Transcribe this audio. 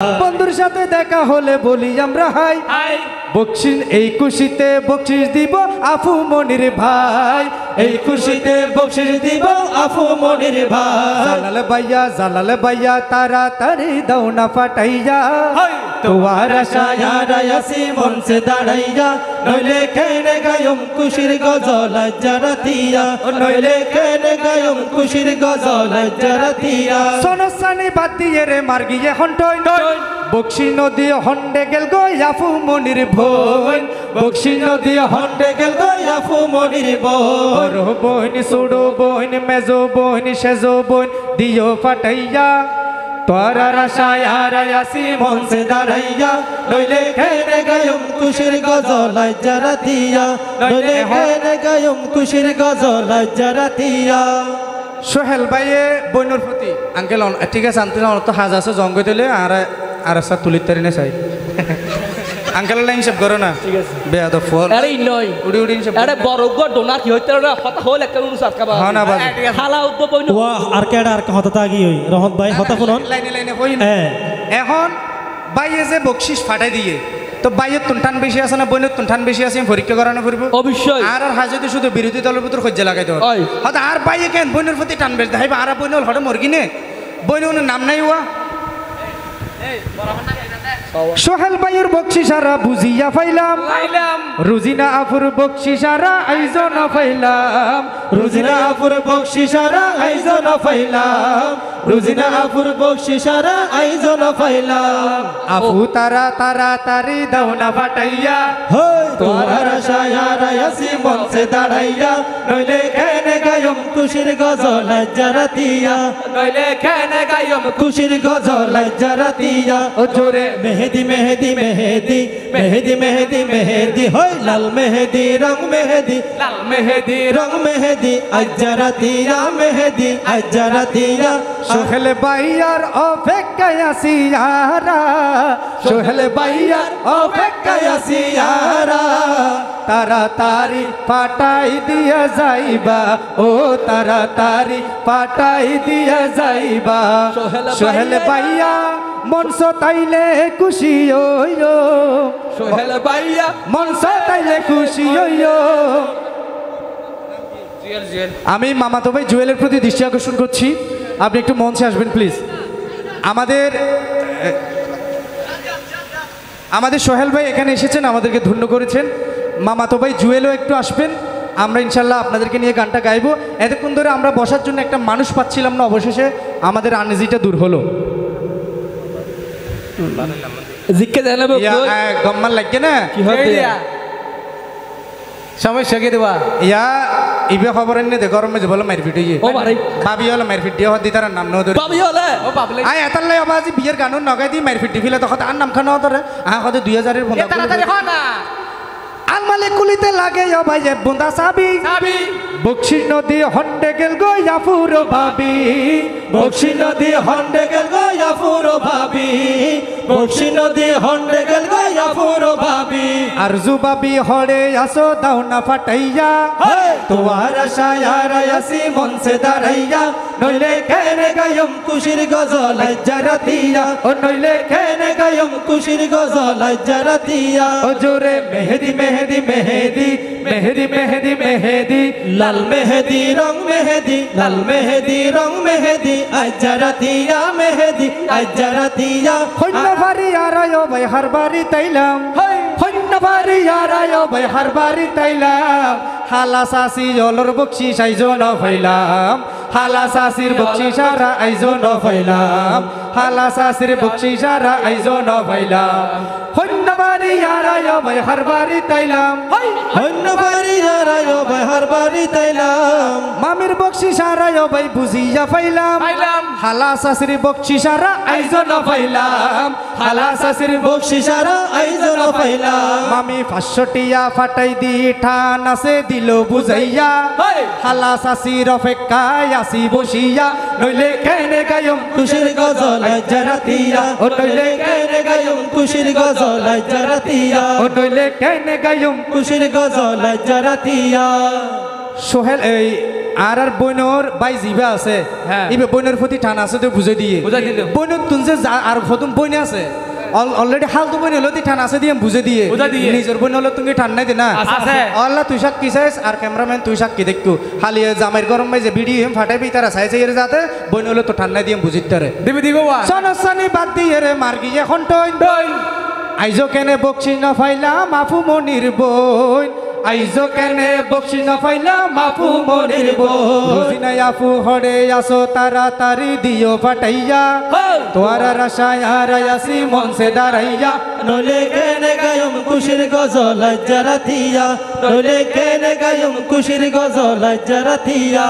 বন্ধুর সাথে দেখা হলে বলি আমরা হাই বকশিস এই খুশিতে বকশিস দিব আফু মনির ভাই এই খুশিতে বকশিস দিব আফু মনির ভাই জালাল ভাইয়া তাড়াতাড়ি দাও না ফাটাইয়া তোমার আশায় আসি মন সে দাঁড়াইয়া নইলে কেনে গায়ম খুশির গজল জরাতিয়া নইলে কেনে গায়ম খুশির গজল জরাতিয়া সোনসানি বাদ দিয়ে রে মার গিয়ে হন্টই বকশি নদী হন্ডে গেল গো আফু মনির বোন বকশি নদী হন্ডে গেল গো আফু মনির বোন বোন সুড়ো বোন মেজো বোন সেজো বোন দিও ফাটাইয়া তোরা আশায় আসি মন সে দাঁড়াইয়া নইলে কেনে গায়ম খুশির গজল জরাতিয়া নইলে কেনে গায়ম খুশির গজল জরাতিয়া সোহেল ভাইয়ে বইনোর প্রতি আঙ্কেল ঠিক আছে আনতে তো হাজ আছে জঙ্গ দিলে আর সাথে তুলিত তারি না চাই আঙ্কেল লাইন সব করো না ঠিক আছে বেয়া তো ফোন আরে নয় উড়ি উড়ি সব আরে বড় গো ডোনার কি হইতে না হতা হল একটা উনু সাতকা হ্যাঁ না বাজ হালা উদ্দ বইনো ওয়া আর কেডা আর হতা তাগি হই রহত ভাই হতা ফোন লাইনে লাইনে কই না এখন বাইয়ে যে বকশিস ফাটাই দিয়ে তো বাইয়ের তুনঠান বেশি আছে না বইনের তুনঠান বেশি আছে পরীক্ষা করানো করবো অবশ্যই আর হাজতে শুধু বিরোধী দলের ভিতর খজ্জা লাগাই দেওয়া হয়তো আর বাইয়ে কেন বইনের প্রতি টান বেশ দেখাইবা আর বইনল হঠাৎ মরগিনে বইনের নাম নাই হওয়া সোহেল ভাইয়ের বকশিসারা বুঝিয়া ফাইলাম রুজিনা আফুর বকশিসারা আইজন ফাইলাম রুজিনা আফুর বকশিসারা আইজন ফাইলাম রুজিনা আফুর বকশিসারা আইজন ফাইলাম আফু তারা তাড়াতাড়ি দাও না ফাটাইয়া তোমার আশায় আসি মন সে দাঁড়াইয়া নইলে কেনে গায়ম খুশির গজল জরাতিয়া নইলে কেনে গায়ম খুশির গজল জরাতিয়া ও জোরে মেহেদি মেহেদি মেহেদি মেহেদি মেহেদি মেহেদি হই লাল মেহেদি রং মেহেদি লাল মেহেদি রং মেহেদি আজরাতিয়া মেহেদি আজরাতিয়া সোহেল ভাইয়ার অপেক্ষায় আছি আরা সোহেল ভাইয়ার অপেক্ষায় আছি আরা তাড়াতাড়ি পাঠাই দিয়া যাইবা ও তাড়াতাড়ি পাঠাই দিয়া যাইবা সোহেল ভাইয়া মনস তাইলে খুশি হইও সোহেল ভাইয়া মনস তাইলে খুশি হইও আমি মামাতো ভাই জুয়েলের প্রতি দৃষ্টি আকর্ষণ করছি আপনি একটু মঞ্চে আসবেন প্লিজ আমাদের সোহেল ভাই এখানে এসেছেন আমাদেরকে ধন্য করেছেন মামাতো ভাই জুয়েলও একটু আসবেন আমরা ইনশাল্লাহ আপনাদেরকে নিয়ে গানটা গাইবো এতক্ষণ ধরে আমরা বসার জন্য একটা মানুষ পাচ্ছিলাম না অবশেষে আমাদের আনইজিটা দূর হলো জিকে জানাবো গম্মান লাগে না কি হবে সমস্যা কি দেবা ইয়া ইবে খবর এনে দে গরমে যে বলে মারপিট হইয়ে ও মারে বাবি হলো মারপিট দিয়ে হদি তার নাম নও ধরে বাবি হলে ও বাবলে আই এতাল্লাই আবাজি বিয়ের গান নগাই দি মারপিট দিলে তখন আর নাম খানো ধরে কত 2000 এর বন্ধা তাড়াতাড়ি হ না আলমালে কুলিতে লাগে ও ভাই যে বন্ধা সাবি বকশি নদী হন্ডে গেল গো আফুর ভাবি বকশি নদী হন্ডে গেল গো আফুর ভাবি বকশি নদী হন্ডে গেল গো আফুর ভাবি আর জুবাবি হড়ে আসো দাও না ফাটাইয়া তোমার আশায় আসি মন সে দাঁড়াইয়া নইলে কেনে গায়ম খুশির গজল জরাতিয়া ও নইলে কেনে গায়ম খুশির গজল জরাতিয়া ও জোরে মেহেদি মেহেদি মেহেদি মেহেদি মেহেদি মেহেদি লাল মেহেদি রং মেহেদি লাল মেহেদি রং মেহেদি আজরাতিয়া মেহেদি আজরাতিয়া হইনা ভারি আরায়ো ভাই হার বাড়ি তাইলাম হইনা ভারি আরায়ো ভাই হার বাড়ি তাইলাম হালা সাসি জলর বকশিস আইজন ফাইলাম হালা সাসির বকশিসারা আইজন ফাইলাম হালা সাসির বকশিসারা আইজন ফাইলাম হইনা ভারি আরায়ো ভাই হার বাড়ি তাইলাম হইনা ভারি আরায়ো ভাই হার বাড়ি তাইলাম মামির বকশিসারা ভাই বুঝিয়া ফাইলাম হালা সাসির বকশিসারা আইজন ফাইলাম হালা সাসির বকশিসারা আইজন ফাইলাম মামি 500 টিয়া ফাটাই দি ঠান আছে দিল বুঝাইয়া হালা সাসির অপেক্ষায় আসি বসিয়া নইলে কেনে গায়ম খুশির গজল জরাতিয়া ও নইলে কেনে গায়ম খুশির গজল জরাতিয়া ও নইলে কেনে গায়ম খুশির গজল জরাতিয়া সোহেল এই আর বইনর বাই জিবা আছে হ্যাঁ। ইবে বইনের প্রতি টান আছে তো বুঝাই দিয়ে বুঝাই দিল। বইনের তুন যে আর প্রথম বইনে আছে অলরেডি হালতু বইন হলো টান আছে দিয়ে বুঝে দিয়ে বুঝাই দিয়ে। নিজের বইন হলো তুমি টান নাই দে না আছে। আল্লাহ তুই সাক্ষী চাইস আর ক্যামেরাম্যান তুই সাক্ষী দেখতো খালি জামাইর গরম ভাই যে ভিডিও হেম ফাটাইবি তারা চাই চাই যাতে বইন হলো তো ঠান্ডা দিয়ে বুঝিতে রে দিবি দিব ওয়া সনসানি বাদ দিয়ে রে মার্গি এখন টইন আইজো কেনে বকশি না ফাইলাম মাফু মনির বইন আইজো কেনে বকশি না ফাইলাম মাফু মনির বইন রোজিনা আফু হড়ে আসো তাড়াতাড়ি দিও ফাটাইয়া তোয়ারা রাশায় হারাইয়াছি মন সে দাঁড়াইয়া নলে কেনে গায়ম খুশির গজল লজ্জা রাথিয়া নলে কেনে গায়ম খুশির গজল লজ্জা রাথিয়া